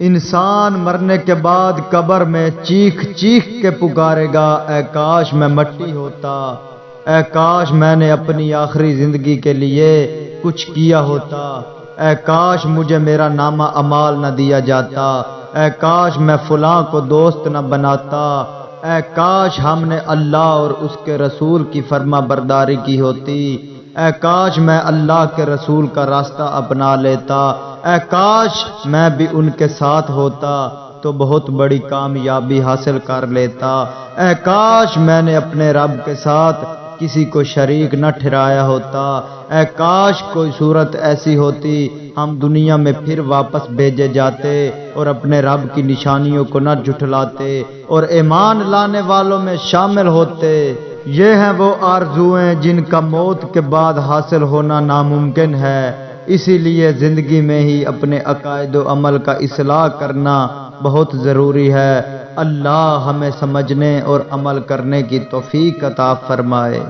انسان مرنے کے بعد قبر میں چیخ چیخ کے پکارے گا، اے کاش میں مٹی ہوتا، اے کاش میں نے اپنی آخری زندگی کے لیے کچھ کیا ہوتا، اے کاش مجھے میرا نامہ اعمال نہ دیا جاتا، اے کاش میں فلاں کو دوست نہ بناتا، اے کاش ہم نے اللہ اور اس کے رسول کی فرما برداری کی ہوتی، اے کاش میں اللہ کے رسول کا راستہ اپنا لیتا، اے کاش میں بھی ان کے ساتھ ہوتا تو بہت بڑی کامیابی حاصل کر لیتا، اے کاش میں نے اپنے رب کے ساتھ کسی کو شریک نہ ٹھہرایا ہوتا، اے کاش کوئی صورت ایسی ہوتی ہم دنیا میں پھر واپس بھیجے جاتے اور اپنے رب کی نشانیوں کو نہ جھٹلاتے اور ایمان لانے والوں میں شامل ہوتے۔ یہ ہیں وہ آرزوئیں جن کا موت کے بعد حاصل ہونا ناممکن ہے، اسی لیے زندگی میں ہی اپنے عقائد و عمل کا اصلاح کرنا بہت ضروری ہے۔ اللہ ہمیں سمجھنے اور عمل کرنے کی توفیق عطا فرمائے۔